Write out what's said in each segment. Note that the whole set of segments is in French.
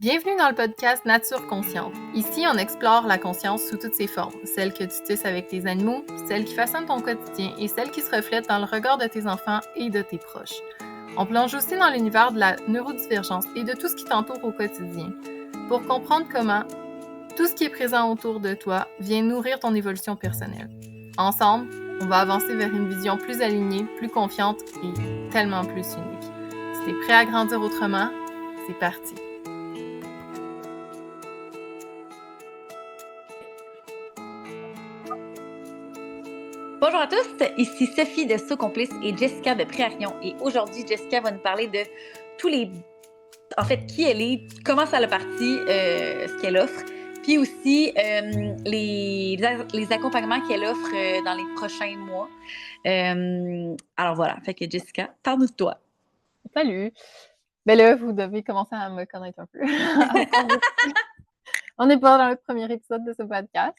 Bienvenue dans le podcast Nature Consciente. Ici, on explore la conscience sous toutes ses formes, celle que tu tisses avec tes animaux, celle qui façonne ton quotidien et celle qui se reflète dans le regard de tes enfants et de tes proches. On plonge aussi dans l'univers de la neurodivergence et de tout ce qui t'entoure au quotidien, pour comprendre comment tout ce qui est présent autour de toi vient nourrir ton évolution personnelle. Ensemble, on va avancer vers une vision plus alignée, plus confiante et tellement plus unique. Si t'es prêt à grandir autrement, c'est parti! Bonjour à tous, ici Sophie de So Complice et Jessica de Préarion. Et aujourd'hui, Jessica va nous parler de tous les... En fait, qui elle est, comment ça a parti, ce qu'elle offre, puis aussi les accompagnements qu'elle offre dans les prochains mois. Alors voilà, fait que Jessica, parle-nous de toi. Salut! Ben là, vous devez commencer à me connaître un peu. On n'est pas dans le premier épisode de ce podcast.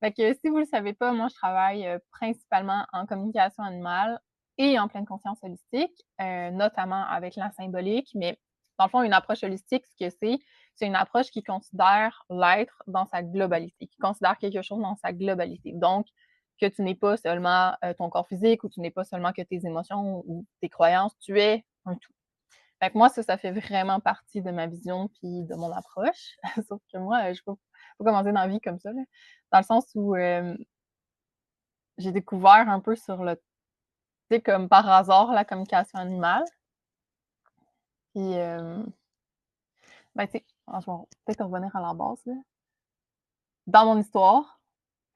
Fait que si vous le savez pas, moi, je travaille principalement en communication animale et en pleine conscience holistique, notamment avec la symbolique. Mais dans le fond, une approche holistique, ce que c'est une approche qui considère l'être dans sa globalité, qui considère quelque chose dans sa globalité. Donc, que tu n'es pas seulement ton corps physique ou tu n'es pas seulement que tes émotions ou tes croyances, tu es un tout. Fait que moi, ça fait vraiment partie de ma vision puis de mon approche. Sauf que moi, je peux pas commencer dans la vie comme ça, là. Dans le sens où j'ai découvert un peu sur le, tu sais, comme par hasard, la communication animale. Puis, ben, tu sais, je vais peut-être revenir à la base, là. Dans mon histoire,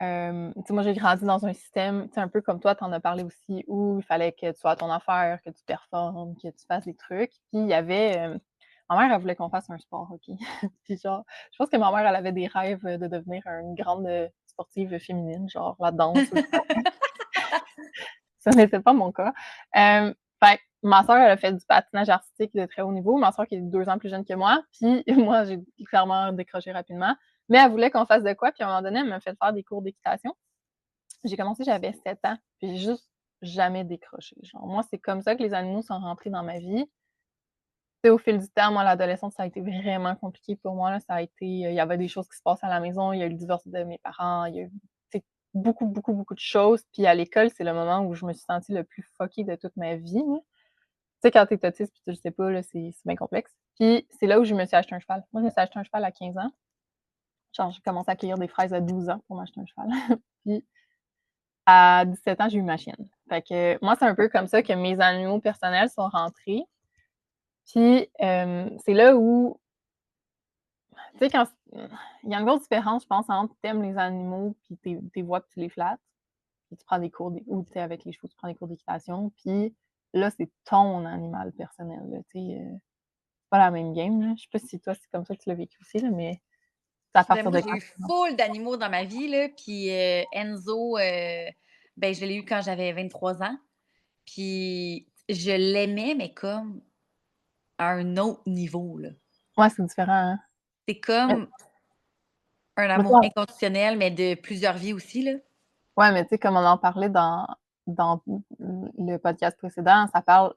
tu sais, moi, j'ai grandi dans un système, tu sais, un peu comme toi, tu en as parlé aussi, où il fallait que tu sois à ton affaire, que tu performes, que tu fasses des trucs. Puis, il y avait ma mère, elle voulait qu'on fasse un sport, OK? Puis genre, je pense que ma mère, elle avait des rêves de devenir une grande sportive féminine, genre la danse ou le sport. Ça n'était pas mon cas. Fait que ma sœur, elle a fait du patinage artistique de très haut niveau. Ma sœur qui est 2 ans plus jeune que moi. Puis moi, j'ai clairement décroché rapidement. Mais elle voulait qu'on fasse de quoi. Puis à un moment donné, elle m'a fait faire des cours d'équitation. J'ai commencé, j'avais 7 ans. Puis j'ai juste jamais décroché. Genre, moi, c'est comme ça que les animaux sont rentrés dans ma vie. Tu sais, au fil du temps, moi, l'adolescence, ça a été vraiment compliqué pour moi, là. Ça a été, il y avait des choses qui se passent à la maison. Il y a eu le divorce de mes parents. Il y a eu, tu sais, beaucoup, beaucoup, beaucoup de choses. Puis à l'école, c'est le moment où je me suis sentie le plus fuckée de toute ma vie, là. Tu sais, quand t'es autiste puis tu le sais pas, là, c'est bien complexe. Puis c'est là où je me suis acheté un cheval. Moi, je me suis acheté un cheval à 15 ans. Genre, j'ai commencé à cueillir des fraises à 12 ans pour m'acheter un cheval. Puis à 17 ans, j'ai eu ma chienne. Fait que moi, c'est un peu comme ça que mes animaux personnels sont rentrés. Puis c'est là où, tu sais, quand il y a une grosse différence, je pense, entre t'aimes les animaux puis t'es vois que tu les flattes, puis tu prends des cours ou tu es avec les chevaux, tu prends des cours d'équitation, puis là, c'est ton animal personnel, là, tu sais, c'est pas la même game, là. Je sais pas si toi, c'est comme ça que tu l'as vécu aussi, là, mais c'est à Ben, partir moi, de j'ai quand? eu full d'animaux dans ma vie, là. Puis Enzo, ben, je l'ai eu quand j'avais 23 ans. Puis je l'aimais, mais comme à un autre niveau, là. Ouais, c'est différent, hein. C'est comme un Mais amour ça, inconditionnel, mais de plusieurs vies aussi, là. ouais, mais tu sais, comme on en parlait dans le podcast précédent, ça parle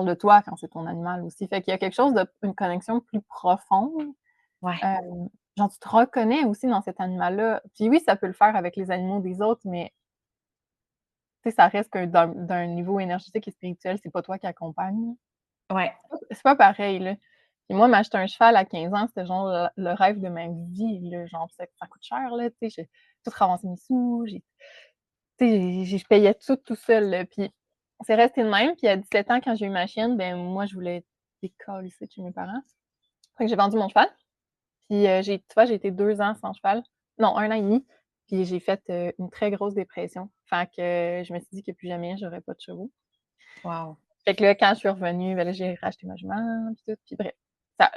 de toi quand c'est ton animal aussi. Fait qu'il y a quelque chose de une connexion plus profonde. Ouais. Genre, tu te reconnais aussi dans cet animal-là. Puis oui, ça peut le faire avec les animaux des autres, mais tu sais, ça reste que d'un niveau énergétique et spirituel, c'est pas toi qui accompagne. Ouais. C'est pas pareil, là. Puis moi, m'acheter un cheval à 15 ans, c'était genre le rêve de ma vie, là. Genre, ça coûte cher, là, tu sais. J'ai tout ramassé mes sous, tu sais, je payais tout seul, là. Puis c'est resté de même. Puis à 17 ans, quand j'ai eu ma chienne, ben moi, je voulais décalisser de chez mes parents. Fait que j'ai vendu mon cheval. Puis tu vois, j'ai été 2 ans sans cheval. Non, 1 an et demi. Puis j'ai fait une très grosse dépression. Fait que je me suis dit que plus jamais j'aurais pas de chevaux. Wow. Fait que là, quand je suis revenue, ben là, j'ai racheté ma jument, puis tout, puis bref.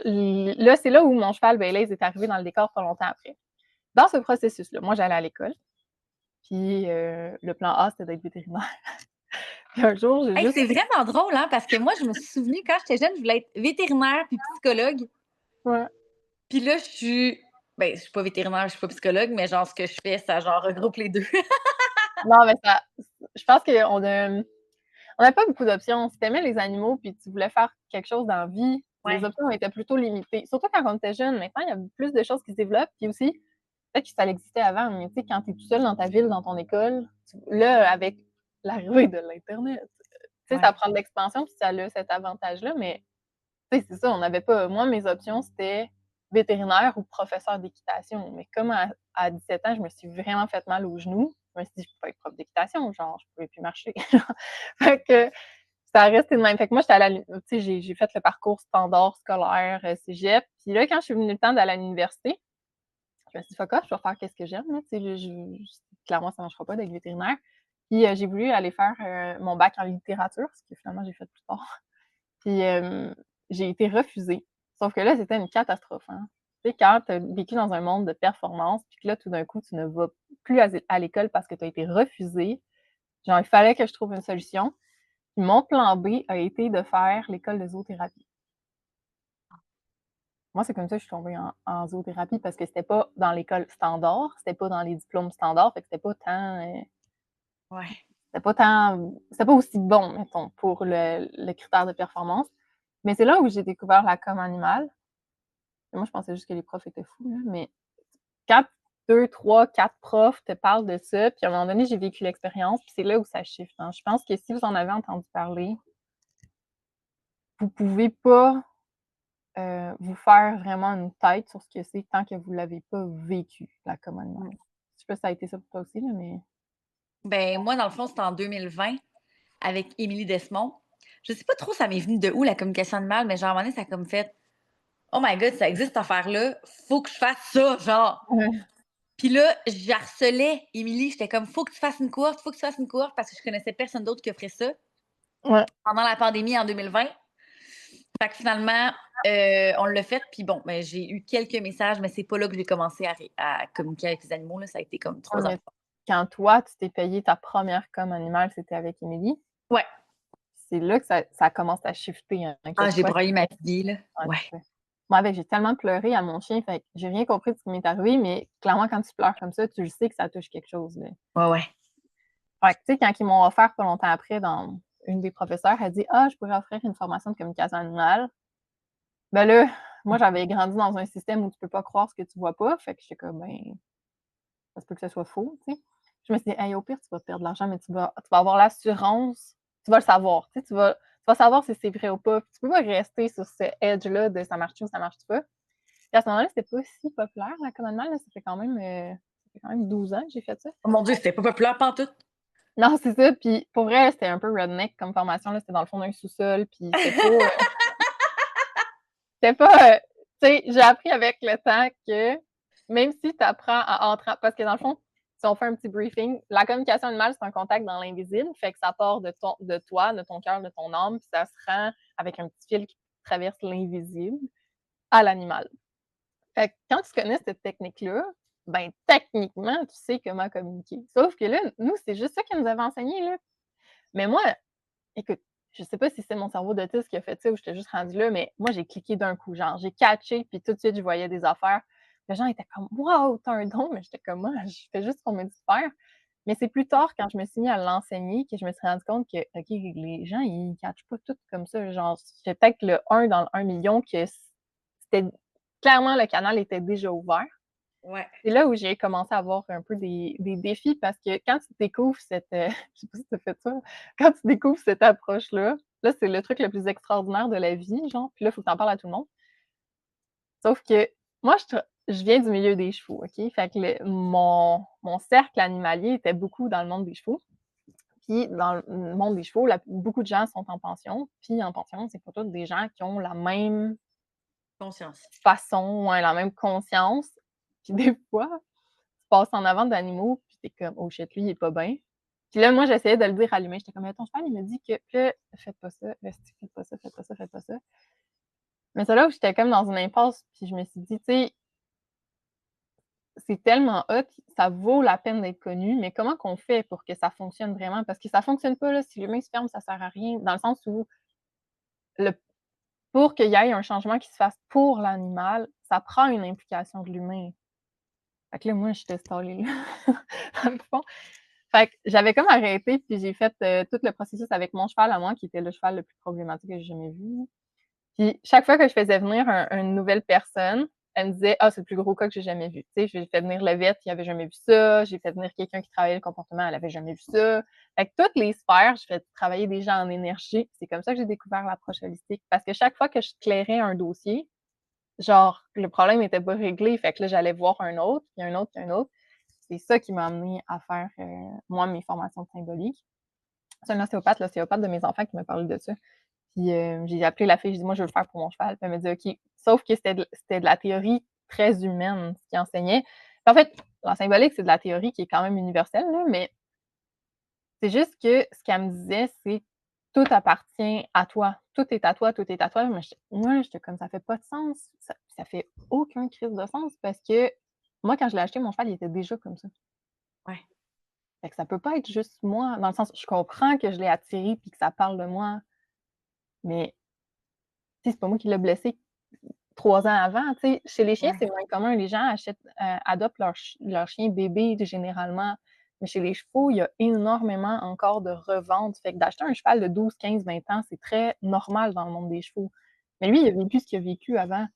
Là, c'est là où mon cheval, ben là, il est arrivé dans le décor pas longtemps après. Dans ce processus-là, moi, j'allais à l'école, puis le plan A, c'était d'être vétérinaire. Puis un jour, j'ai Hey, juste... c'est vraiment drôle, hein, parce que moi, je me suis souvenue quand j'étais jeune, je voulais être vétérinaire puis psychologue. Ouais. Puis là, je suis pas vétérinaire, je suis pas psychologue, mais genre, ce que je fais, ça genre regroupe les deux. Non, mais ça... Je pense qu'on a... On n'a pas beaucoup d'options. Si t'aimais les animaux puis tu voulais faire quelque chose dans la vie, Les Ouais, options étaient plutôt limitées. Surtout quand on était jeune. Maintenant, il y a plus de choses qui se développent. Puis aussi, peut-être que ça existait avant, mais tu sais, quand tu es tout seul dans ta ville, dans ton école, là, avec l'arrivée de l'Internet, tu sais, ça ouais. prend de l'expansion, puis ça a cet avantage-là, mais tu sais, c'est ça, on n'avait pas. Moi, mes options, c'était vétérinaire ou professeur d'équitation. Mais comme à 17 ans, je me suis vraiment fait mal aux genoux, je me suis dit, je peux pas être prof d'équitation, genre, je pouvais plus marcher. Fait que ça a resté de même. Fait que moi, j'étais à la, tu sais, j'ai fait le parcours standard scolaire, cégep. Puis là, quand je suis venue le temps d'aller à l'université, je me suis dit, fuck off, je vais faire qu'est-ce que j'aime. Tu sais, clairement, ça ne marchera pas d'être vétérinaire. Puis j'ai voulu aller faire mon bac en littérature, ce que finalement j'ai fait plus tard. Puis j'ai été refusée. Sauf que là, c'était une catastrophe. Hein. Tu sais, quand tu as vécu dans un monde de performance, puis que là, tout d'un coup, tu ne vas plus à l'école parce que tu as été refusée, genre, il fallait que je trouve une solution. Puis mon plan B a été de faire l'école de zoothérapie. Moi, c'est comme ça que je suis tombée en zoothérapie parce que c'était pas dans l'école standard, c'était pas dans les diplômes standards, fait que Ouais. c'était pas aussi bon, mettons, pour le critère de performance. Mais c'est là où j'ai découvert la com animale. Moi, je pensais juste que les profs étaient fous, là, mais quand 2, 3, 4 profs te parlent de ça, puis à un moment donné, j'ai vécu l'expérience, puis c'est là où ça shift. Hein. Je pense que si vous en avez entendu parler, vous pouvez pas vous faire vraiment une tête sur ce que c'est tant que vous l'avez pas vécu, la com animale. Je sais pas si ça a été ça pour toi aussi, là, mais Ben, moi, dans le fond, c'était en 2020 avec Émilie Desmond. Je sais pas trop ça m'est venu de où la communication animale, mais genre à un moment donné, ça a comme fait Oh my god, ça existe cette affaire-là, faut que je fasse ça, genre. ouais. Puis là, j'harcelais Émilie, j'étais comme faut que tu fasses une courte, faut que tu fasses une courte parce que je connaissais personne d'autre qui offrait ça Ouais. pendant la pandémie en 2020. Fait que finalement, on l'a fait, puis bon, ben, j'ai eu quelques messages, mais c'est pas là que j'ai commencé à communiquer avec les animaux, là, ça a été comme Ouais, 3 ans mais plus tard. quand toi, tu t'es payé ta première com animale, c'était avec Émilie. Ouais. C'est là que ça commence à shifter, hein, que Ah, j'ai toi, broyé ma vie, là. ouais, Ouais. c'est ça. Moi, avec, j'ai tellement pleuré à mon chien, fait que j'ai rien compris de ce qui m'est arrivé, mais clairement, quand tu pleures comme ça, tu le sais que ça touche quelque chose, là. Ouais, ouais. Fait que, tu sais, quand ils m'ont offert pas longtemps après, dans une des professeurs, elle dit: «Ah, je pourrais offrir une formation de communication animale». Ben là, moi, j'avais grandi dans un système où tu peux pas croire ce que tu vois pas, fait que j'étais comme: «Ben, ça se peut que ce soit faux», tu sais. Je me suis dit: «Hey, au pire, tu vas perdre de l'argent, mais tu vas avoir l'assurance, tu vas le savoir, tu sais, tu vas savoir si c'est vrai ou pas. Puis tu peux pas rester sur ce edge-là de ça marche-tu ou ça marche pas». Puis à ce moment-là, c'était pas si populaire, la commandement, là, ça fait quand même 12 ans que j'ai fait ça. Oh mon Dieu, c'était pas populaire pantoute. Non, c'est ça, puis pour vrai, c'était un peu redneck comme formation, là, c'était dans le fond d'un sous-sol, puis c'était pas, tu sais, j'ai appris avec le temps que même si tu apprends à entrer parce que dans le fond, si on fait un petit briefing, la communication animale, c'est un contact dans l'invisible, fait que ça part de toi, de ton cœur, de ton âme, puis ça se rend avec un petit fil qui traverse l'invisible à l'animal. Fait que quand tu connais cette technique-là, ben techniquement, tu sais comment communiquer. Sauf que là, nous, c'est juste ça qu'ils nous avait enseigné, là. Mais moi, écoute, je sais pas si c'est mon cerveau d'autiste qui a fait ça ou j'étais juste rendue là, mais moi, j'ai cliqué d'un coup, genre, j'ai catché, puis tout de suite, je voyais des affaires. Les gens étaient comme: «Waouh, tu as un don!» mais j'étais comme: «Moi, je fais juste ce qu'on m'a dit de faire». Mais c'est plus tard, quand je me suis mis à l'enseigner, que je me suis rendu compte que, OK, les gens, ils catchent pas tout comme ça. Genre, c'est peut-être le 1 dans le 1 million que c'était clairement, le canal était déjà ouvert. Ouais. C'est là où j'ai commencé à avoir un peu des défis parce que quand tu découvres cette, je sais pas si tu as fait ça, quand tu découvres cette approche-là, là, c'est le truc le plus extraordinaire de la vie, genre, puis là, il faut que tu en parles à tout le monde. Sauf que moi, je viens du milieu des chevaux, OK? Fait que mon cercle animalier était beaucoup dans le monde des chevaux. Puis dans le monde des chevaux, beaucoup de gens sont en pension. Puis en pension, c'est pas tous des gens qui ont la même Conscience. façon, ouais, la même conscience. Puis des fois, tu passes en avant d'animaux, puis tu comme: «Oh shit, lui, il est pas bien». Puis là, moi, j'essayais de le dire à l'humain. J'étais comme: «Mais ton cheval, il me dit que faites pas ça, faites pas ça, faites pas ça, faites pas ça». Mais c'est là où j'étais comme dans une impasse, puis je me suis dit: «Tu sais, c'est tellement hot, ça vaut la peine d'être connu, mais comment qu'on fait pour que ça fonctionne vraiment?» Parce que ça fonctionne pas, là, si l'humain se ferme, ça sert à rien. Dans le sens où le pour qu'il y ait un changement qui se fasse pour l'animal, ça prend une implication de l'humain. Fait que là, moi, j'étais stallée là, dans le fond. Fait que j'avais comme arrêté, puis j'ai fait, tout le processus avec mon cheval à moi, qui était le cheval le plus problématique que j'ai jamais vu. Puis chaque fois que je faisais venir une nouvelle personne, elle me disait: «Ah, c'est le plus gros cas que j'ai jamais vu». Tu sais, j'ai fait venir le vet, il avait jamais vu ça. J'ai fait venir quelqu'un qui travaillait le comportement, elle avait jamais vu ça. Fait que toutes les sphères, je fais travailler des gens en énergie. C'est comme ça que j'ai découvert l'approche holistique parce que chaque fois que je clairais un dossier, genre, le problème était pas réglé, fait que là, j'allais voir un autre, puis un autre, puis un autre. C'est ça qui m'a amené à faire, moi, mes formations de symbolique. C'est un ostéopathe, l'ostéopathe de mes enfants qui m'a parlé de ça. Puis j'ai appelé la fille, j'ai dit: «Moi, je veux le faire pour mon cheval». Puis elle m'a dit: «OK». Sauf que c'était de la théorie très humaine, ce qu'il enseignait. Puis en fait, la symbolique, c'est de la théorie qui est quand même universelle, là, mais c'est juste que ce qu'elle me disait, c'est: «Tout appartient à toi. Tout est à toi, tout est à toi». Mais j'étais comme: «Ça fait pas de sens. Ça fait aucun crise de sens» parce que moi, quand je l'ai acheté, mon cheval, il était déjà comme ça. Ouais. Fait que ça peut pas être juste moi, dans le sens je comprends que je l'ai attiré puis que ça parle de moi, mais tu sais, c'est pas moi qui l'ai blessé 3 ans avant, tu sais. Chez les chiens, Ouais. c'est moins commun. Les gens adoptent leur chien bébé généralement, mais chez les chevaux, il y a énormément encore de reventes. Fait que d'acheter un cheval de 12, 15, 20 ans, c'est très normal dans le monde des chevaux. Mais lui, il a vécu ce qu'il a vécu avant.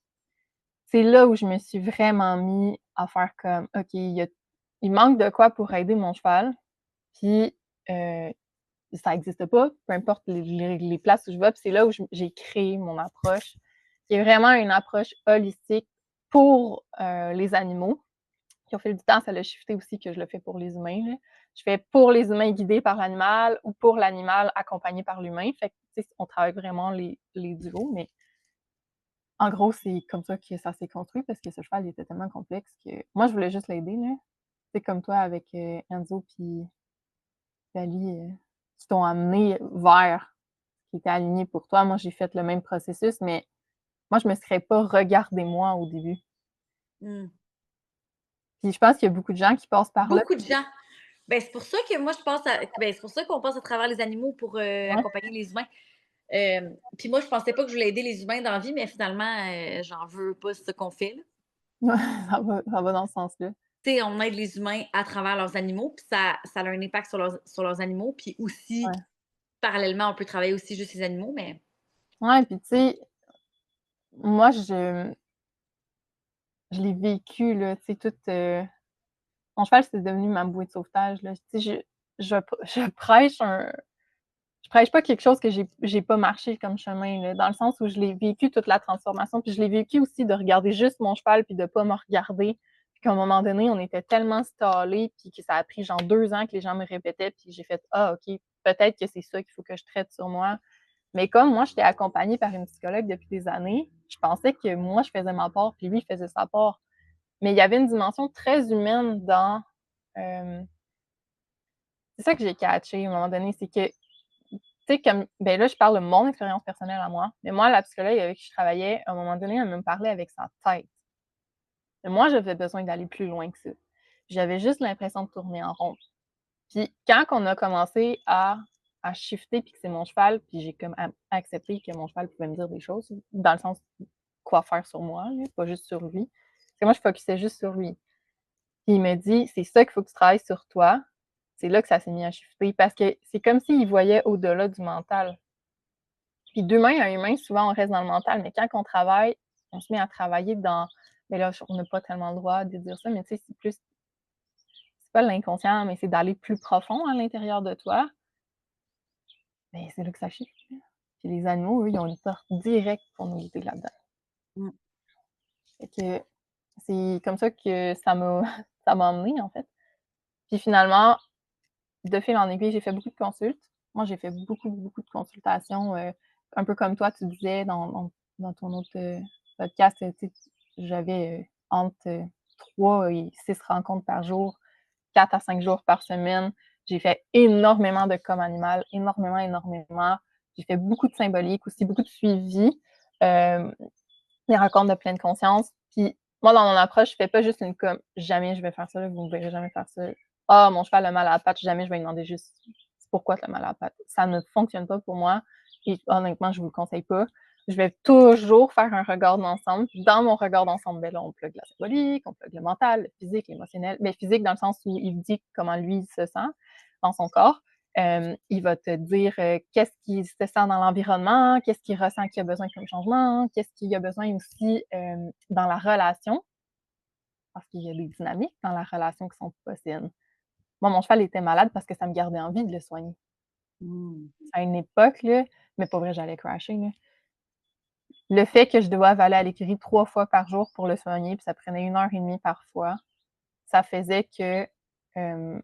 C'est là où je me suis vraiment mis à faire comme: «OK, il manque de quoi pour aider mon cheval, puis, heu, ça existe pas, peu importe les places où je vais». Puis c'est là où j'ai créé mon approche, qui est vraiment une approche holistique pour, les animaux. Puis au fil du temps, ça l'a shifté aussi que je le fais pour les humains, là. Je fais pour les humains guidés par l'animal ou pour l'animal accompagné par l'humain. Fait que, tu sais, on travaille vraiment les duos, mais en gros, c'est comme ça que ça s'est construit parce que ce cheval, il était tellement complexe que moi, je voulais juste l'aider, là. C'est comme toi avec, Enzo puis Sally, qui t'ont amené vers ce qui était aligné pour toi. Moi, j'ai fait le même processus, mais moi, je me serais pas regardé moi au début. Mmh. Puis je pense qu'il y a beaucoup de gens qui passent par là. Beaucoup de gens. Ben, c'est pour ça que moi, je pense ben, c'est pour ça qu'on passe à travers les animaux pour Ouais, accompagner les humains. Puis moi, je pensais pas que je voulais aider les humains dans la vie, mais finalement, j'en veux pas ce qu'on fait, là. ouais, ça va dans ce sens-là. Tu sais, on aide les humains à travers leurs animaux, puis ça a un impact sur leurs animaux. Puis aussi, Ouais. parallèlement, on peut travailler aussi juste les animaux, mais Ouais, puis tu sais, moi, je l'ai vécu, là, tu sais, toute, mon cheval, c'est devenu ma bouée de sauvetage, là. Tu sais, je je prêche un je prêche pas quelque chose que j'ai pas marché comme chemin, là, dans le sens où je l'ai vécu toute la transformation, puis je l'ai vécu aussi de regarder juste mon cheval puis de pas me regarder. Puis qu'à un moment donné, on était tellement stallés, puis que ça a pris genre 2 ans que les gens me répétaient, puis j'ai fait: «Ah OK, peut-être que c'est ça qu'il faut que je traite sur moi». Mais comme moi, j'étais accompagnée par une psychologue depuis des années, je pensais que moi, je faisais ma part, puis lui, il faisait sa part. Mais il y avait une dimension très humaine dans, hem c'est ça que j'ai catché à un moment donné, c'est que tu sais, comme ben là, je parle de mon expérience personnelle à moi, mais moi, la psychologue avec qui je travaillais, à un moment donné, elle me parlait avec sa tête. Mais moi, j'avais besoin d'aller plus loin que ça. J'avais juste l'impression de tourner en rond. Puis quand on a commencé à shifter, puis que c'est mon cheval, puis j'ai comme accepté que mon cheval pouvait me dire des choses, dans le sens quoi faire sur moi, là, pas juste sur lui. Parce que moi, je focusais juste sur lui. Puis il me dit: «C'est ça qu'il faut que tu travailles sur toi». C'est là que ça s'est mis à shifter parce que c'est comme s'il voyait au-delà du mental. Puis d'humain à humain, souvent, on reste dans le mental, mais quand on travaille, on se met à travailler dans mais là, on n'a pas tellement le droit de dire ça, mais tu sais, c'est pas l'inconscient, mais c'est d'aller plus profond à l'intérieur de toi. Mais c'est là que ça shift, là. Puis les animaux, eux, ils ont une porte directe pour nous guider là-dedans. mmh, Fait que c'est comme ça que ça m'a ça m'a emmenée, en fait. Puis finalement, de fil en aiguille, j'ai fait beaucoup de consultes. Moi, j'ai fait beaucoup, beaucoup de consultations, un peu comme toi, tu disais dans ton autre, podcast, tu sais, j'avais, entre, 3 et 6 rencontres par jour, 4 à 5 jours par semaine. J'ai fait énormément de com animal, énormément, énormément. J'ai fait beaucoup de symbolique aussi, beaucoup de suivi, hem, des rencontres de pleine conscience. Puis moi, dans mon approche, je fais pas juste une com. Jamais je vais faire ça, là, vous me verrez jamais faire ça. «Ah, mon cheval a mal à la patte», jamais je vais lui demander juste: «C'est pourquoi tu as mal à la patte?» Ça ne fonctionne pas pour moi et honnêtement, je vous le conseille pas. Je vais toujours faire un regard d'ensemble. Dans mon regard d'ensemble, ben là, on plug la symbolique, on plug le mental, le physique, l'émotionnel. Mais physique dans le sens où il dit comment lui, il se sent dans son corps. Il va te dire qu'est-ce qui se sent dans l'environnement, qu'est-ce qu'il ressent qu'il a besoin comme changement, qu'est-ce qu'il a besoin aussi dans la relation, parce qu'il y a des dynamiques dans la relation qui sont possibles. Moi, mon cheval était malade parce que ça me gardait envie de le soigner. À une époque, là, mais pas vrai, j'allais crasher. Là. Le fait que je doive aller à l'écurie 3 fois par jour pour le soigner, puis ça prenait 1 heure et demie parfois, ça faisait que, ben,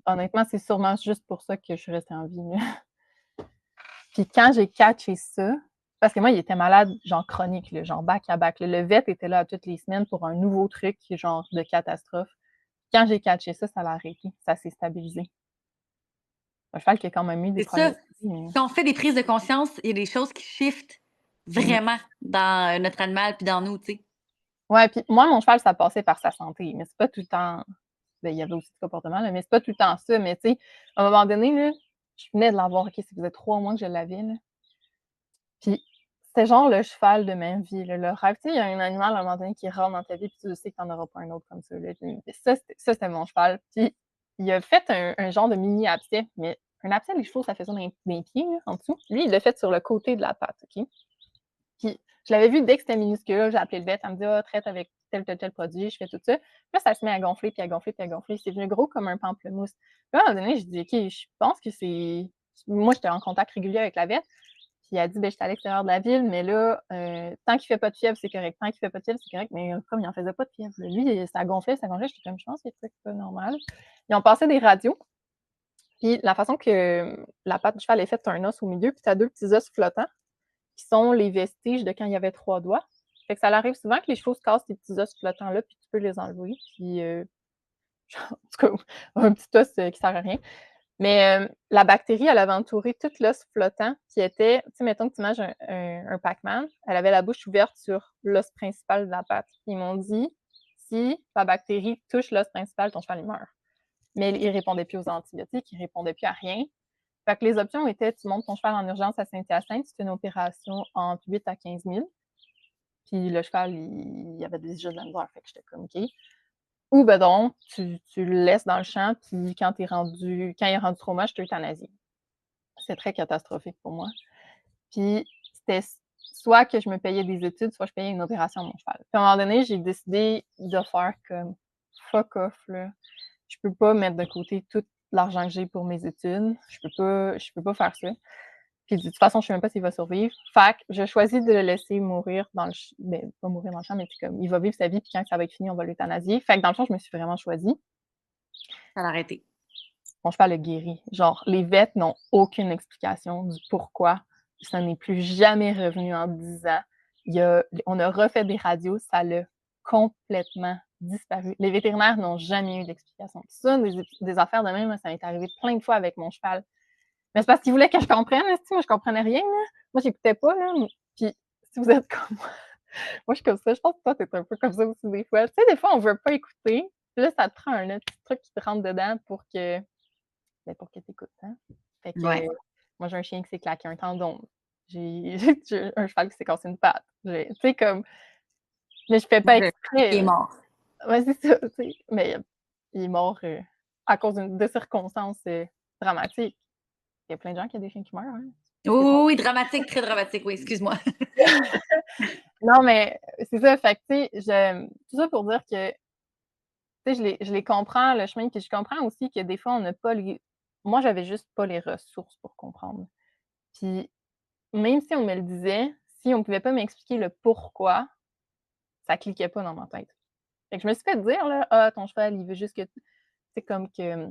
honnêtement, c'est sûrement juste pour ça que je suis restée en vie. Là. Puis quand j'ai catché ça, parce que moi, il était malade, genre chronique, là, genre back à back. Là. Le vet était là toutes les semaines pour un nouveau truc, genre de catastrophe. Quand j'ai catché ça, ça l'a arrêté. Ça s'est stabilisé. Un cheval qui a quand même eu des C'est ça. problèmes. Mais... Quand on fait des prises de conscience, il y a des choses qui shiftent vraiment dans notre animal puis dans nous, tu sais. Ouais, puis moi, mon cheval, ça passait par sa santé, mais c'est pas tout le temps. Ben, il y avait aussi du comportement, là, mais c'est pas tout le temps ça. Mais tu sais, à un moment donné, là, je venais de l'avoir, OK, ça faisait 3 mois que je l'avais, là. Puis c'était genre le cheval de ma vie, là, le rêve. Tu sais, il y a un animal à un moment donné qui rentre dans ta vie, puis tu sais que t'en auras pas un autre comme ça, là. C'était mon cheval. Puis il a fait un genre de mini abcès, mais un abcès, les chevaux, ça fait ça dans les pieds, là, en dessous. Lui, il l'a fait sur le côté de la patte, OK? Puis je l'avais vu dès que c'était minuscule, j'ai appelé le vet, elle me dit: «Ah, traite avec tel produit», je fais tout ça. Puis là, ça se met à gonfler, puis à gonfler, puis à gonfler. C'est devenu gros comme un pamplemousse. Puis à un moment donné, je dis: «OK, je pense que c'est». Moi, j'étais en contact régulier avec la vet, puis elle dit: «Ben, j'étais à l'extérieur de la ville, mais là, tant qu'il fait pas de fièvre, c'est correct. Tant qu'il fait pas de fièvre, c'est correct». Mais comme il en faisait pas de fièvre, lui, ça gonflait, ça gonflait. J'étais comme: «Je pense que c'est pas normal». Ils ont passé des radios, puis la façon que la patte du cheval est faite, tu as un os au milieu, puis tu as 2 petits os flottants qui sont les vestiges de quand il y avait 3 doigts. Fait que ça arrive souvent que les chevaux se cassent ces petits os flottants-là, puis tu peux les enlever. Puis, en tout cas, un petit os qui sert à rien. Mais la bactérie, elle avait entouré tout l'os flottant qui était, tu sais, mettons que tu manges un Pac-Man, elle avait la bouche ouverte sur l'os principal de la patte. Ils m'ont dit, si la bactérie touche l'os principal, ton cheval, il meurt. Mais il répondait plus aux antibiotiques, il répondait plus à rien. Fait que les options étaient, tu montes ton cheval en urgence à Saint-Hyacinthe, tu fais une opération entre 8 à 15 000. Puis le cheval, il avait déjà de la misère, fait que j'étais comme OK. Ou ben donc, tu le laisses dans le champ, puis quand il est rendu trop moche, je t'euthanasie. C'est très catastrophique pour moi. Puis c'était soit que je me payais des études, soit je payais une opération à mon cheval. Puis à un moment donné, j'ai décidé de faire comme fuck off, là. Je peux pas mettre de côté tout l'argent que j'ai pour mes études. Je peux pas faire ça. Puis de toute façon, je sais même pas s'il va survivre. Fait que je choisis de le laisser mourir dans le ben, pas mourir dans le champ, mais comme il va vivre sa vie, puis quand ça va être fini, on va l'euthanasier. Fait que dans le fond, je me suis vraiment choisie. Ça l'a arrêté. Mon cheval a guéri. Genre, les vets n'ont aucune explication du pourquoi. Ça n'est plus jamais revenu en 10 ans. On a refait des radios, ça l'a complètement disparu. Les vétérinaires n'ont jamais eu d'explication. Ça, des affaires de même, ça m'est arrivé plein de fois avec mon cheval. Mais c'est parce qu'ils voulaient que je comprenne, moi je comprenais rien, là. Moi, j'écoutais pas, là. Puis si vous êtes comme moi, moi je suis comme ça, je pense que toi, t'es un peu comme ça aussi des fois. Tu sais, des fois, on veut pas écouter, puis là, ça te prend un petit truc qui te rentre dedans pour que t'écoutes, hein. Fait que Ouais. moi, j'ai un chien qui s'est claqué un tendon. J'ai un cheval qui s'est cassé une patte. Tu sais, comme mais je fais pas Il exprès, est là. mort. Ouais, c'est ça, tu sais, mais il est mort, à cause de circonstances, dramatiques. Il y a plein de gens qui ont des chiens qui meurent, hein. Oui, C'est oui, oui, dramatique, très dramatique, oui, excuse-moi. Non, mais c'est ça, fait que, tu sais, tout ça pour dire que, tu sais, je les comprends, le chemin, puis je comprends aussi que des fois, on n'a pas les moi, j'avais juste pas les ressources pour comprendre. Puis même si on me le disait, si on pouvait pas m'expliquer le pourquoi, ça cliquait pas dans ma tête. Fait que je me suis fait dire, là: «Ah, ton cheval, il veut juste que tu comme que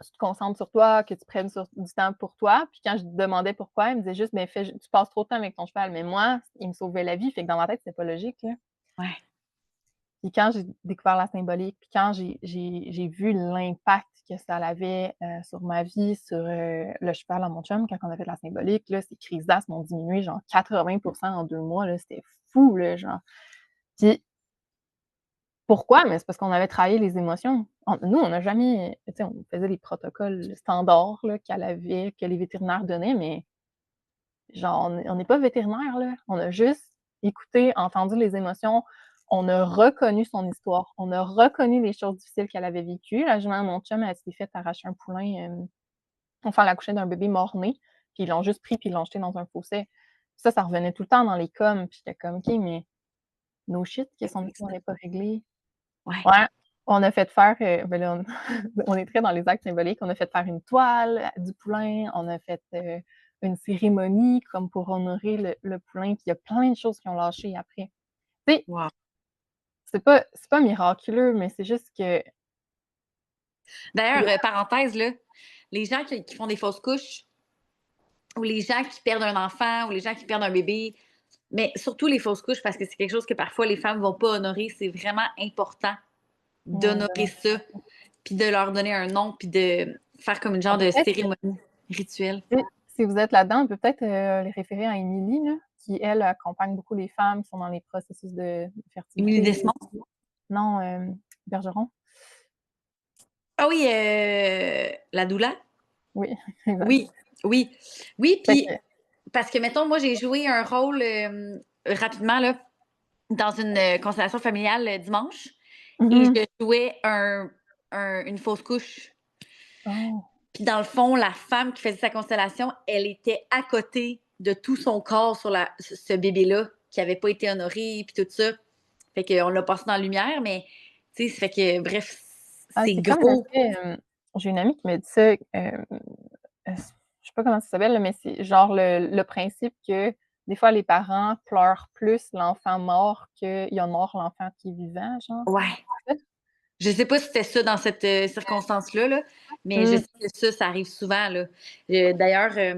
tu te concentres sur toi, que tu prennes du temps pour toi». Puis quand je demandais pourquoi, il me disait juste: «Mais tu passes trop de temps avec ton cheval». Mais moi, il me sauvait la vie, fait que dans ma tête, c'était pas logique, là. Ouais. Puis quand j'ai découvert la symbolique, puis quand j'ai vu l'impact que ça avait, sur ma vie, sur, le cheval à mon chum, quand on a fait de la symbolique, là, ses crises d'asthme ont diminué genre 80 en 2 mois, là, c'était fou, là, genre. Puis pourquoi? Mais c'est parce qu'on avait travaillé les émotions. Nous, on n'a jamais, tu sais, on faisait les protocoles standards, là, que les vétérinaires donnaient, mais genre, on n'est pas vétérinaire, là. On a juste écouté, entendu les émotions. On a reconnu son histoire. On a reconnu les choses difficiles qu'elle avait vécues. La jument à mon chum, elle s'est fait arracher un poulain, Une fois, elle accouchait d'un bébé mort-né, puis ils l'ont juste pris puis ils l'ont jeté dans un fossé. Ça revenait tout le temps dans les coms, puis j'étais comme: «OK, mais no shit que son histoire n'est pas réglée». Ouais. Ouais, on a fait faire, ben là, on est très dans les actes symboliques. On a fait faire une toile du poulain, on a fait, une cérémonie comme pour honorer le poulain, puis il y a plein de choses qui ont lâché après. Tu sais, Wow. c'est pas miraculeux, mais c'est juste que D'ailleurs, le parenthèse, là, les gens qui font des fausses couches, ou les gens qui perdent un enfant, ou les gens qui perdent un bébé, mais surtout les fausses couches, parce que c'est quelque chose que parfois les femmes ne vont pas honorer. C'est vraiment important d'honorer vraiment ça, puis de leur donner un nom, puis de faire comme une genre de peut-être cérémonie rituelle. si vous êtes là-dedans, on peut peut-être, les référer à Émilie, là, qui elle accompagne beaucoup les femmes qui sont dans les processus de Émilie fertilité. Desmond. Non, Bergeron? Ah oui, la doula. Oui, exact. Oui, oui, oui, Fait puis que parce que, mettons, moi, j'ai joué un rôle rapidement là, dans une constellation familiale dimanche et mmh je jouais une fausse couche. Oh, Puis dans le fond, la femme qui faisait sa constellation, elle était à côté de tout son corps sur ce bébé-là qui n'avait pas été honoré, puis tout ça. Fait qu'on l'a passé dans la lumière, mais tu sais, ça fait que, bref, ah, c'est c'est comme gros. l'effet, j'ai une amie qui me dit ça, je sais pas comment ça s'appelle là, mais c'est genre le principe que des fois les parents pleurent plus l'enfant mort qu'il honore l'enfant qui est vivant, genre. Ouais. Je sais pas si c'était ça dans cette circonstance-là, là, mais je Mmh. sais que ça arrive souvent. Là. D'ailleurs,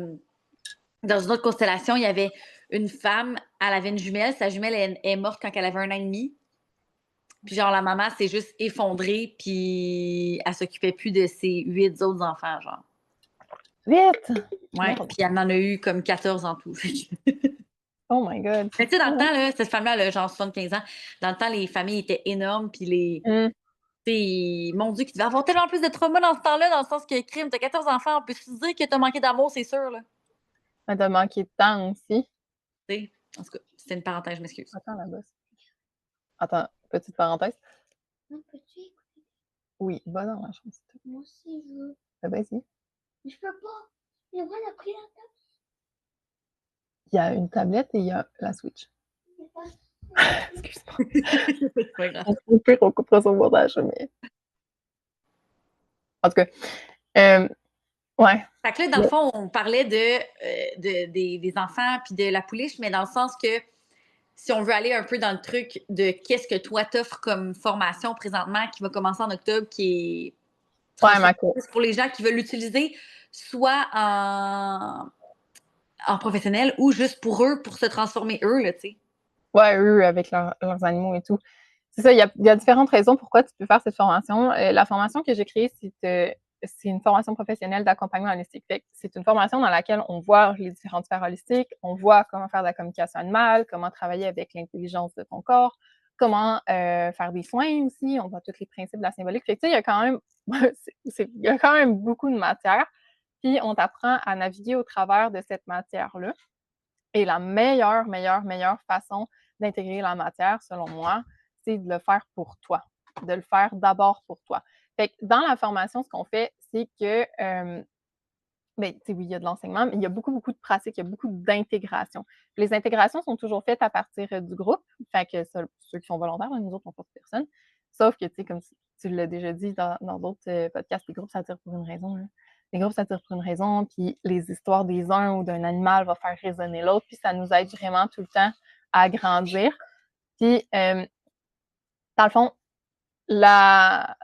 dans une autre constellation, il y avait une femme, elle avait une jumelle. Sa jumelle est morte quand elle avait 1 an et demi. Puis genre, la maman s'est juste effondrée, puis elle s'occupait plus de ses 8 autres enfants, genre. Vite! Ouais, Merde. puis elle en a eu comme 14 en tout. Oh my god, Mais c'est tu sais, dans le fou, hein? temps, là, cette femme-là, elle a genre 75 ans. Dans le temps, les familles étaient énormes, puis Mmh. mon Dieu, qu'il devait avoir tellement plus de trauma dans ce temps-là, dans le sens que crime, t'as 14 enfants, on peut se dire que t'as manqué d'amour, c'est sûr, là. Elle doit manquer de temps aussi. T'sais, en tout cas, c'était une parenthèse, je m'excuse. Attends là-bas. Attends, petite parenthèse. Non, peux-tu écouter? Oui, va dans la chambre, s'il te plaît. Moi aussi, je veux. Vas-y. Mais je peux pas. Mais moi, elle a pris la table. Il y a une tablette et il y a la Switch. C'est pas- Excuse-moi. C'est pas grave. Au pire, on coupera son montage, mais en tout cas, hem, ouais. Fait que là, dans le fond, on parlait des enfants puis de la pouliche, mais dans le sens que si on veut aller un peu dans le truc de qu'est-ce que toi t'offres comme formation présentement qui va commencer en octobre, qui est Ouais, ma co transformatrice pour les gens qui veulent l'utiliser, soit en professionnel ou juste pour eux, pour se transformer eux, là, tu sais. ouais, eux, avec leurs animaux et tout. C'est ça, il y a différentes raisons pourquoi tu peux faire cette formation. La formation que j'ai créée, c'est une formation professionnelle d'accompagnement holistique. Fait que c'est une formation dans laquelle on voit les différentes sphères holistiques, on voit comment faire de la communication animale, comment travailler avec l'intelligence de ton corps, comment, faire des soins aussi, on voit tous les principes de la symbolique. Fait que tu sais, il y a quand même il y a quand même beaucoup de matière, puis on t'apprend à naviguer au travers de cette matière-là. Et la meilleure façon d'intégrer la matière, selon moi, c'est de le faire pour toi, de le faire d'abord pour toi. Fait que dans la formation, ce qu'on fait, c'est que, beh, tu sais, oui, il y a de l'enseignement, mais il y a beaucoup de pratiques, il y a beaucoup d'intégration. Les intégrations sont toujours faites à partir, du groupe, fait que ceux qui sont volontaires, là, nous autres, on force personne. Sauf que, tu sais, comme tu l'as déjà dit dans d'autres, podcasts, les groupes s'attirent pour une raison, là. Les groupes s'attirent pour une raison, puis les histoires des uns ou d'un animal va faire résonner l'autre, puis ça nous aide vraiment tout le temps à grandir. Puis, dans le fond, la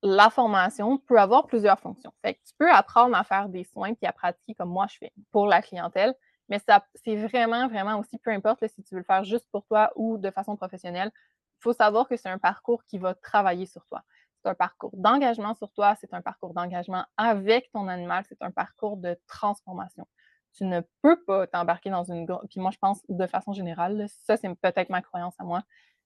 la formation peut avoir plusieurs fonctions. Fait que tu peux apprendre à faire des soins puis à pratiquer comme moi je fais pour la clientèle, mais ça c'est vraiment aussi, peu importe là, si tu veux le faire juste pour toi ou de façon professionnelle, il faut savoir que c'est un parcours qui va travailler sur toi. C'est un parcours d'engagement sur toi, c'est un parcours d'engagement avec ton animal, c'est un parcours de transformation. Tu ne peux pas t'embarquer dans une puis moi je pense de façon générale, là, ça c'est peut-être ma croyance à moi,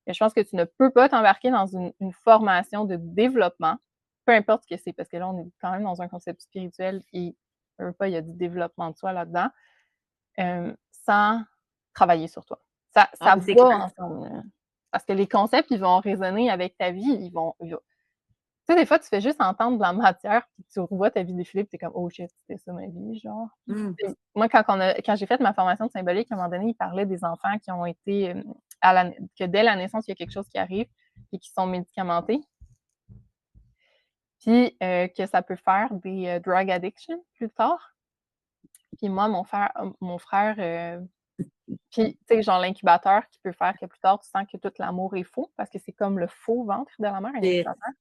mais je pense que tu ne peux pas t'embarquer dans une formation de développement, peu importe ce que c'est, parce que là, on est quand même dans un concept spirituel et veux pas, il y a du développement de soi là-dedans, sans travailler sur toi. Ça Ah, ça mais c'est va clair. ensemble, parce que les concepts, ils vont résonner avec ta vie, Tu sais, des fois, tu fais juste entendre de la matière, puis tu revois ta vie défiler, puis tu es comme: «Oh shit, c'était ça ma vie», genre. Mmh. Puis moi, quand j'ai fait ma formation de symbolique, à un moment donné, il parlait des enfants qui ont été, à la que dès la naissance, il y a quelque chose qui arrive et qui sont médicamentés, puis que ça peut faire des, drug addiction plus tard. Puis moi, mon frère, puis tu sais, genre l'incubateur qui peut faire que plus tard, tu sens que tout l'amour est faux parce que c'est comme le faux ventre de la mère, un Et incubateur.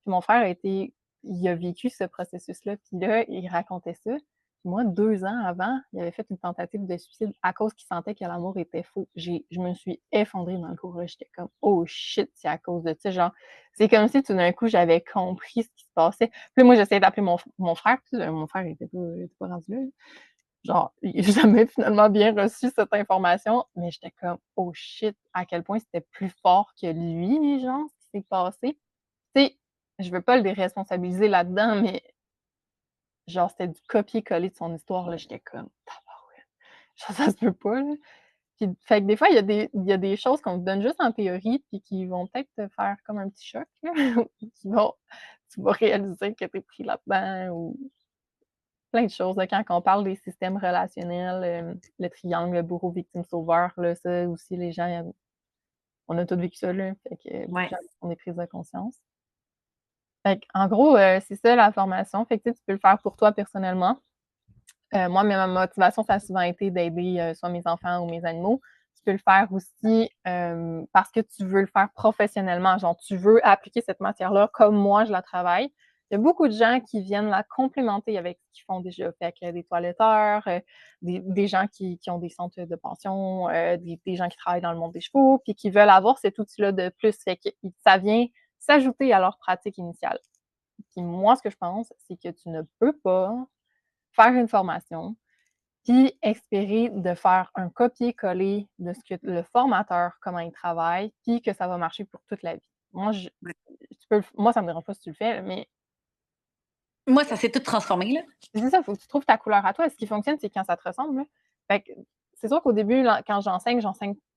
Puis mon frère il a vécu ce processus-là, puis là, il racontait ça. Puis moi, 2 ans avant, il avait fait une tentative de suicide à cause qu'il sentait que l'amour était faux. Je me suis effondrée dans le cours, là, j'étais comme: «Oh shit, c'est à cause de ça», genre, c'est comme si tout d'un coup, j'avais compris ce qui se passait. Puis là, moi, j'essayais d'appeler mon frère, puis mon frère, il était pas rendu là. Genre, il a jamais finalement bien reçu cette information, mais j'étais comme: «Oh shit», à quel point c'était plus fort que lui, genre, ce qui s'est passé. Tu sais, je veux pas le déresponsabiliser là-dedans, mais genre, c'était du copier-coller de son histoire, là. J'étais comme: «Tabarouette, genre, ça se peut pas, là». Puis fait que des fois, il y a des choses qu'on te donne juste en théorie, puis qui vont peut-être te faire comme un petit choc, là, ou tu vas réaliser que tu es pris là-dedans ou plein de choses, là. Quand on parle des systèmes relationnels, le triangle bourreau-victime-sauveur, là, ça aussi, les gens, on a tous vécu ça, là. Fait que beaucoup de ouais. gens ont des prises de conscience. Fait qu'en gros, c'est ça la formation. Fait que, tu sais, tu peux le faire pour toi personnellement. Moi, ma motivation, ça a souvent été d'aider, soit mes enfants ou mes animaux. Tu peux le faire aussi, parce que tu veux le faire professionnellement, genre tu veux appliquer cette matière-là comme moi je la travaille. Il y a beaucoup de gens qui viennent la complémenter avec ce qu'ils font déjà. Fait que des toiletteurs, des gens qui ont des centres de pension, des gens qui travaillent dans le monde des chevaux, puis qui veulent avoir cet outil-là de plus. Fait que ça vient s'ajouter à leur pratique initiale. Puis moi, ce que je pense, c'est que tu ne peux pas faire une formation, puis espérer de faire un copier-coller de ce que le formateur, comment il travaille, puis que ça va marcher pour toute la vie. Ouais. Moi, ça me dérange pas si tu le fais, mais Moi, ça s'est tout transformé, là. c'est ça, il faut que tu trouves ta couleur à toi. Ce qui fonctionne, c'est quand ça te ressemble, là. Fait que c'est sûr qu'au début, là, quand j'enseigne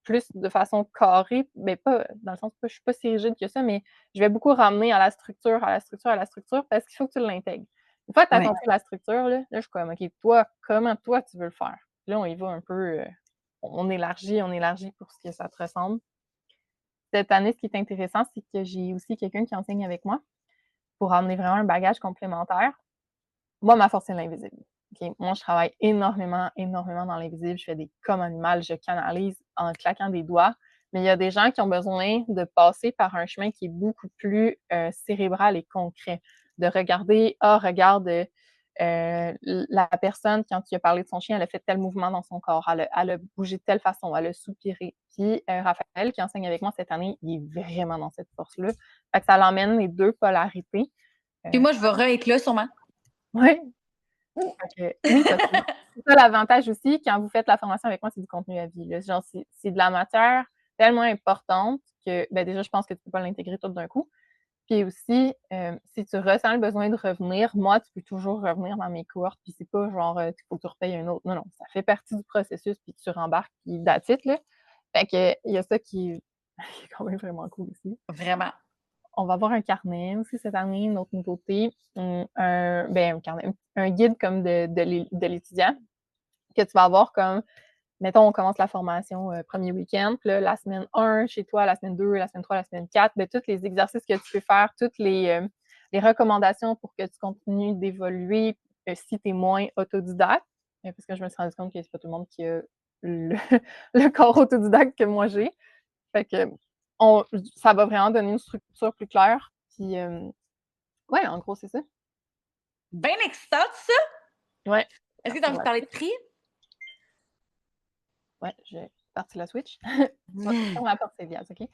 plus de façon carrée, mais pas dans le sens que je suis pas si rigide que ça, mais je vais beaucoup ramener à la structure, à la structure, à la structure, parce qu'il faut que tu l'intègres. Une fois que tu as Ouais. compris la structure, là, je suis comme: «OK, toi, comment toi tu veux le faire?» Puis là, on y va un peu, on élargit pour ce que ça te ressemble. Cette année, ce qui est intéressant, c'est que j'ai aussi quelqu'un qui enseigne avec moi pour amener vraiment un bagage complémentaire. Moi, ma force, c'est l'invisible. OK? Moi, je travaille énormément, énormément dans l'invisible. Je fais des comme animal, je canalise en claquant des doigts. Mais il y a des gens qui ont besoin de passer par un chemin qui est beaucoup plus cérébral et concret. De regarder, ah, regarde, la personne, quand tu as parlé de son chien, elle a fait tel mouvement dans son corps, elle a bougé de telle façon, elle a soupiré. Puis Raphaël, qui enseigne avec moi cette année, il est vraiment dans cette force-là. Fait que ça l'emmène les deux polarités. Puis moi, je vais re-être là, sûrement. Ouais, oui, parce que c'est ça l'avantage aussi quand vous faites la formation avec moi, c'est du contenu à vie, là. Genre, c'est de la matière tellement importante que, ben, déjà, je pense que tu peux pas l'intégrer tout d'un coup. Puis aussi, si tu ressens le besoin de revenir, moi, tu peux toujours revenir dans mes cohortes, puis c'est pas genre, il faut que tu repayes un autre. Non, non, ça fait partie du processus, puis tu rembarques, puis that's it, là. Fait que il y a ça qui qui est quand même vraiment cool aussi. Vraiment. On va avoir un carnet aussi cette année, une autre nouveauté, un carnet, un guide comme de l'étudiant que tu vas avoir comme, mettons, on commence la formation, 1er week-end, puis là, la semaine 1 chez toi, la semaine 2, la semaine 3, la semaine 4, ben, tous les exercices que tu peux faire, toutes les recommandations pour que tu continues d'évoluer, si tu es moins autodidacte, parce que je me suis rendu compte que c'est pas tout le monde qui a le le corps autodidacte que moi j'ai. Fait que on ça va vraiment donner une structure plus claire, puis, ouais, en gros, c'est ça. Bien excitante, ça! Ouais, Est-ce que tu as partir envie de la parler de Switch. prix? Ouais, j'ai parti la Switch. Sur ma porte, c'est Viaz, OK?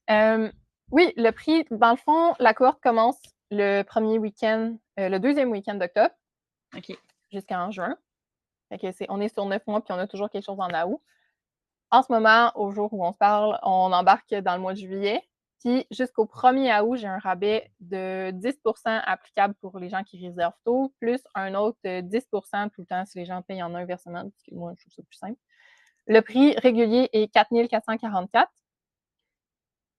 Hem, oui, le prix, dans le fond, la cohorte commence le 1er week-end, le 2e week-end d'octobre OK. jusqu'en juin. Fait que on est sur 9 mois, puis on a toujours quelque chose en août. En ce moment, au jour où on se parle, on embarque dans le mois de juillet. Puis jusqu'au 1er août, j'ai un rabais de 10 applicable pour les gens qui réservent tôt, plus un autre 10 tout le temps si les gens payent en un versement, parce que moi, je trouve ça plus simple. Le prix régulier est 4 444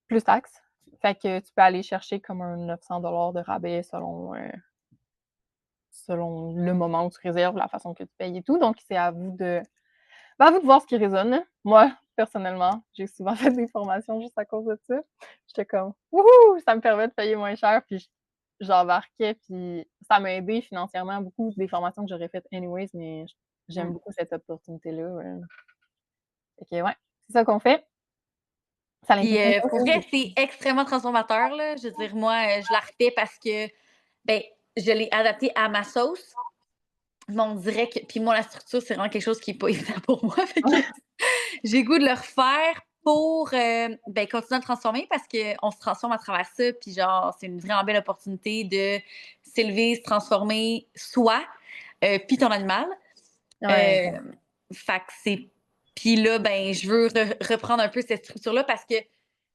plus taxes. Fait que tu peux aller chercher comme un 900 de rabais selon le moment où tu réserves, la façon que tu payes et tout. Donc c'est à vous de voir ce qui résonne, là. Moi, personnellement, j'ai souvent fait des formations juste à cause de ça. J'étais comme: «Wouhou! Ça me permet de payer moins cher», puis j'embarquais, puis ça m'a aidé financièrement beaucoup, des formations que j'aurais faites anyways, mais j'aime Mmh. beaucoup cette opportunité-là, fait que ouais, c'est ça qu'on fait. Ça Puis, l'impressionne pas pour ça, vrai, c'est extrêmement transformateur, là. Je veux dire, moi, je la refais parce que, ben, je l'ai adapté à ma sauce, mais on dirait que puis moi, la structure, c'est vraiment quelque chose qui est pas évident pour moi, fait que j'ai le goût de le refaire pour, ben, continuer à le transformer parce qu'on se transforme à travers ça, puis genre, c'est une vraiment belle opportunité de s'élever, se transformer soi, puis ton animal. Ouais, exact. Fait que c'est puis là, ben, je veux reprendre un peu cette structure-là parce que, tu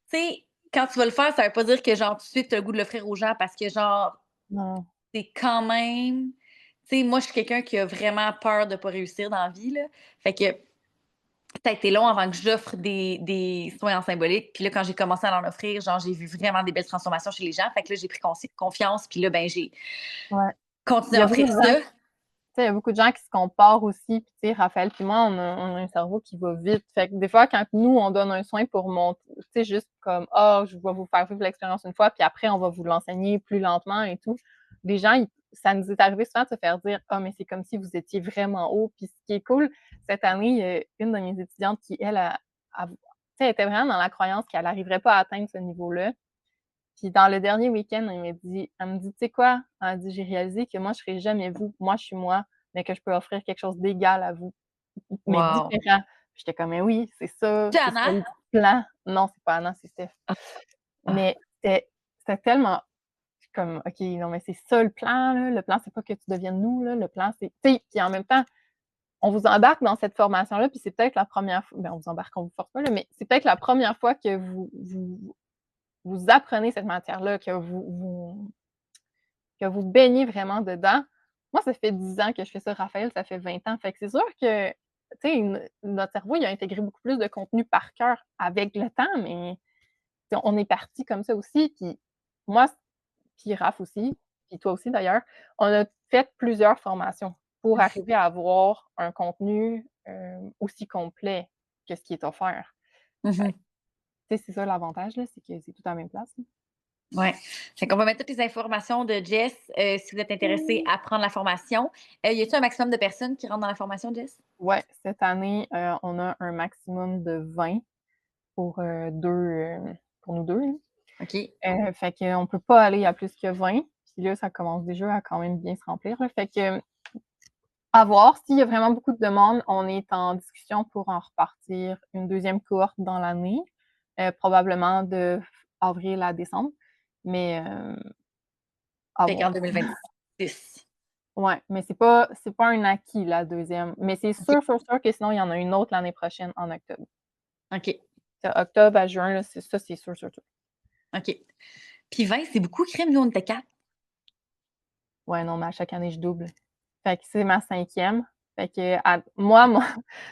sais, quand tu vas le faire, ça veut pas dire que genre tout de suite tu as le goût de l'offrir aux gens parce que genre, Non, c'est quand même tu sais, moi, je suis quelqu'un qui a vraiment peur de pas réussir dans la vie, là. Fait que ça a été long avant que j'offre des soins en symbolique. Puis là, quand j'ai commencé à en offrir, genre, j'ai vu vraiment des belles transformations chez les gens. Fait que là, j'ai pris confiance. Puis là, ben, j'ai ouais. Il continué y à a beaucoup offrir de gens ça. Tu sais, il y a beaucoup de gens qui se comparent aussi, puis tu sais, Raphaël puis moi, on a un cerveau qui va vite. Fait que des fois, quand nous, on donne un soin pour monter, tu sais, juste comme: «Ah, je vais vous faire vivre l'expérience une fois, puis après, on va vous l'enseigner plus lentement et tout». Les gens, ça nous est arrivé souvent de se faire dire: «Ah, mais c'est comme si vous étiez vraiment haut». Puis ce qui est cool, cette année, il y a une de mes étudiantes qui, elle, tu sais, elle était vraiment dans la croyance qu'elle n'arriverait pas à atteindre ce niveau-là. Puis dans le dernier week-end, elle me dit: «Tu sais quoi?» Elle dit: «J'ai réalisé que moi, je serai jamais vous. Moi, je suis moi, mais que je peux offrir quelque chose d'égal à vous, mais Wow. différent». J'étais comme: «Mais oui, c'est ça Jana? le plan». Non, c'est pas Anna, c'est Steph. Ah. Mais c'était tellement comme: «OK, non, mais c'est ça le plan, là. Le plan, c'est pas que tu deviennes nous, là. Le plan, c'est» tu sais, puis en même temps, on vous embarque dans cette formation-là, puis c'est peut-être la première fois ben, on vous embarque, on vous force pas, là, mais c'est peut-être la première fois que vous apprenez cette matière-là, que vous baignez vraiment dedans. Moi, ça fait 10 ans que je fais ça, Raphaël, ça fait 20 ans. Fait que c'est sûr que, tu sais, notre cerveau, il a intégré beaucoup plus de contenu par cœur avec le temps, mais tu sais, on est parti comme ça aussi. Puis moi, puis Raph aussi, puis toi aussi d'ailleurs, on a fait plusieurs formations pour arriver à avoir un contenu, aussi complet que ce qui est offert. Fait Mhm. que, tu sais, c'est ça l'avantage, là, c'est que c'est tout à la même place, là. Ouais. Fait qu'on va mettre toutes les informations de Jess si vous êtes intéressé à prendre la formation. Y a-t-il un maximum de personnes qui rentrent dans la formation, Jess? Ouais, cette année, on a un maximum de 20 pour, 2, pour nous 2 là. OK. Fait qu'on peut pas aller à plus que 20. Puis là, ça commence déjà à quand même bien se remplir, là. Fait que, à voir. S'il y a vraiment beaucoup de demandes, on est en discussion pour en repartir une deuxième cohorte dans l'année, probablement de avril à décembre. Mais, à Fait qu'en voir. 2026. Ouais, mais c'est pas un acquis la deuxième. Mais c'est OK. sûr, sûr, sûr que sinon il y en a une autre l'année prochaine en octobre. OK. De octobre à juin, là, c'est sûr, sûr, sûr. OK. Puis 20, c'est beaucoup, crime. Nous, on était 4. Ouais, non, mais à chaque année, je double. Fait que c'est ma 5e. Fait que moi,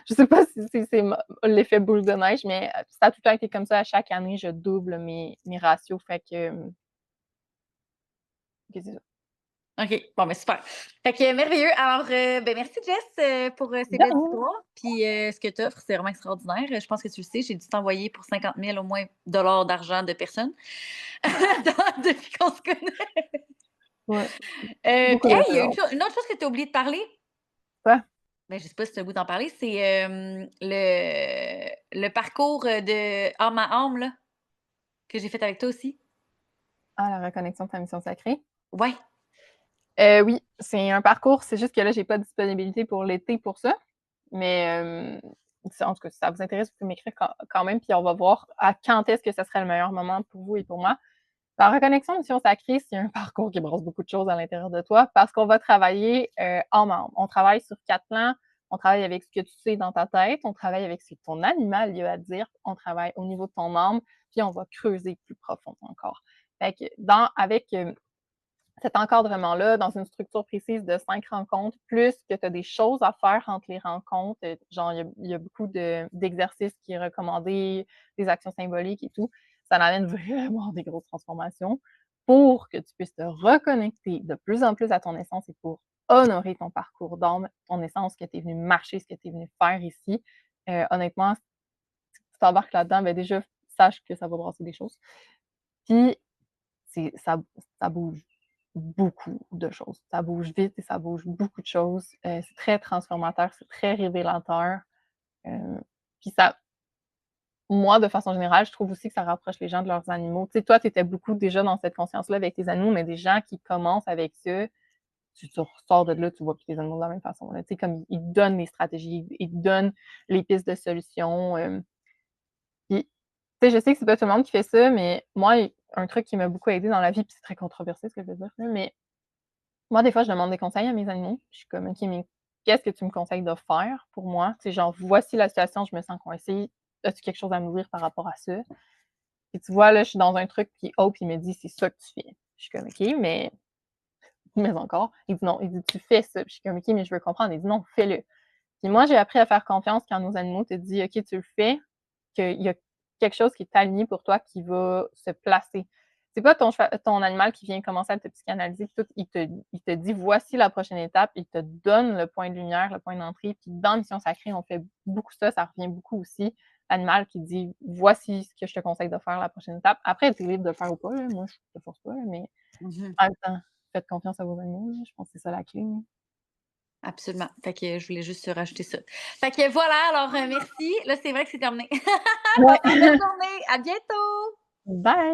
je sais pas si c'est l'effet boule de neige, mais ça a tout le temps été comme ça. À chaque année, je double mes ratios. Fait que c'est ça. OK. Bon, mais super. Fait que merveilleux. Alors, ben, merci, Jess, pour ces De belles rien. histoires. Puis, ce que tu offres, c'est vraiment extraordinaire. Je pense que tu le sais, j'ai dû t'envoyer pour 50 000 au moins dollars d'argent de personnes depuis qu'on se connaît. Ouais, Puis, beaucoup de hey, il y a références. une autre chose que tu as oublié de parler. Quoi? Ben, je sais pas si tu as le goût d'en parler, c'est le parcours de âme à âme là, que j'ai fait avec toi aussi. Ah, la reconnexion de ta mission sacrée? Ouais. Oui, c'est un parcours, c'est juste que là, j'ai pas de disponibilité pour l'été pour ça. Mais, en tout cas, si ça vous intéresse, vous pouvez m'écrire quand même, puis on va voir à quand est-ce que ça serait le meilleur moment pour vous et pour moi. La reconnexion mission sacrée, c'est un parcours qui brasse beaucoup de choses à l'intérieur de toi parce qu'on va travailler, en membres. On travaille sur 4 plans. On travaille avec ce que tu sais dans ta tête, on travaille avec ce que ton animal il a à dire, on travaille au niveau de ton âme, puis on va creuser plus profond encore. Fait que avec, cet encadrement-là, dans une structure précise de 5 rencontres, plus que tu as des choses à faire entre les rencontres, genre il y a beaucoup d'exercices qui est recommandé, des actions symboliques et tout. ça amène vraiment des grosses transformations pour que tu puisses te reconnecter de plus en plus à ton essence et pour honorer ton parcours d'âme, ton essence, ce que tu es venu marcher, ce que tu es venu faire ici. Honnêtement, si tu t'embarques là-dedans, ben déjà, sache que ça va brasser des choses. Puis, c'est ça bouge beaucoup de choses. Ça bouge vite et ça bouge beaucoup de choses. C'est très transformateur, c'est très révélateur. Puis ça moi, de façon générale, je trouve aussi que ça rapproche les gens de leurs animaux. Tu sais, toi, tu étais beaucoup déjà dans cette conscience-là avec tes animaux, mais des gens qui commencent avec ça, tu ressors de là, tu vois plus tes animaux de la même façon, là. Tu sais, comme ils te donnent les stratégies, ils te donnent les pistes de solutions, puis, tu sais, je sais que c'est pas tout le monde qui fait ça, mais moi, un truc qui m'a beaucoup aidée dans la vie, puis c'est très controversé ce que je veux dire, là, mais moi, des fois, je demande des conseils à mes animaux. Je suis comme: «OK, mais qu'est-ce que tu me conseilles de faire pour moi?» Tu sais, genre: «Voici la situation, je me sens coincée. As-tu quelque chose à me dire par rapport à ça?» Puis tu vois, là, je suis dans un truc, puis Hope, il me dit: «C'est ça que tu fais». Je suis comme: «OK, mais encore?» Il dit: «Non», il dit: «Tu fais ça». Puis je suis comme: «OK, mais je veux comprendre». Il dit: «Non, fais-le». Puis moi, j'ai appris à faire confiance quand nos animaux te disent: «OK, tu le fais», qu'il y a quelque chose qui est aligné pour toi qui va se placer. C'est pas ton animal qui vient commencer à te psychanalyser, puis tout, il te dit: «Voici la prochaine étape», il te donne le point de lumière, le point d'entrée. Puis dans Mission Sacrée, on fait beaucoup ça, ça revient beaucoup aussi. L'animal qui dit: «Voici ce que je te conseille de faire, la prochaine étape». Après, tu es libre de le faire ou pas, là, moi je te force pas, là, mais Mhm. en même temps, faites confiance à vos animaux, là, je pense que c'est ça la clé, là. Absolument. Fait que je voulais juste rajouter ça. Fait que voilà, alors merci. Là, c'est vrai que c'est terminé. Ouais. Passe une belle journée. À bientôt! Bye!